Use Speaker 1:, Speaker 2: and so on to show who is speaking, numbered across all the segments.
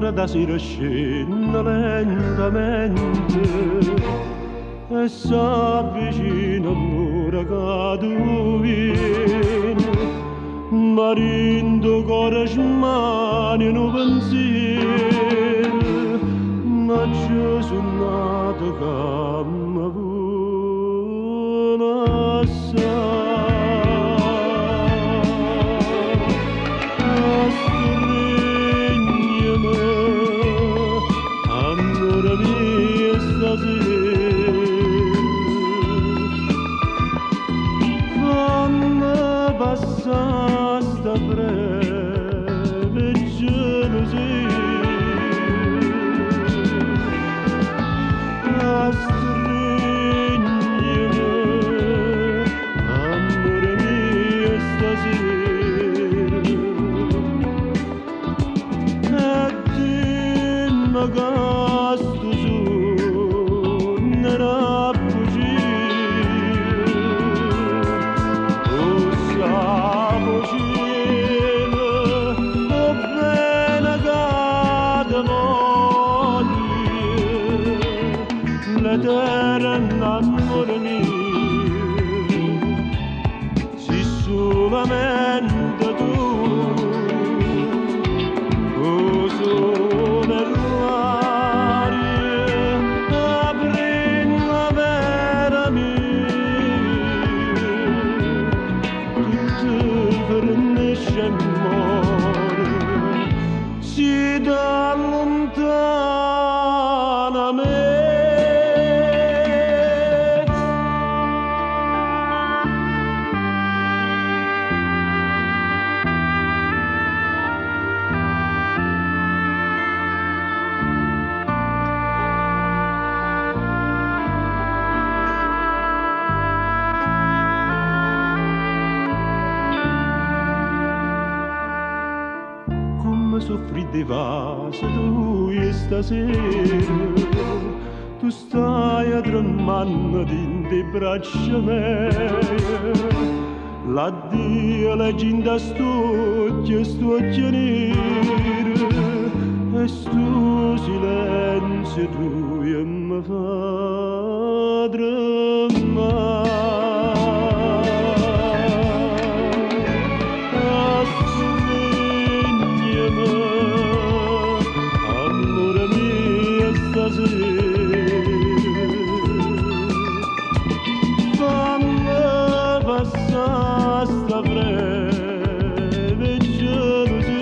Speaker 1: strada si rascende lentamente e s'avvicina all'ora che tu vieni, marindo cuore smani in un pensiero, ma Gesù nato che mi vuole assai. Sta breve gelosia a stringermi, amore mio, stasera e dimmi che sto sogno era bugia. L'eterno amore mio, si solamente tu, o sole l'aria, la primavera mia, tutto fornisce amore, si dà lontano a me. Soffri di vase tu stasera, tu stai a tremando in te braccia mie, l'addio leggenda stucchia nera, e sto silenzio tu mi fa tremare. Sta breve gelosia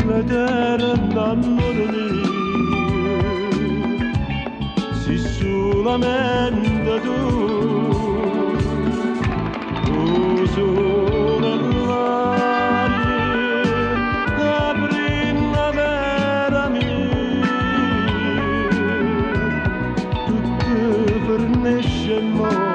Speaker 1: l'eterno amore mio, si solamente tu, o sole l'aria, la primavera mia, tutto fornisce amore.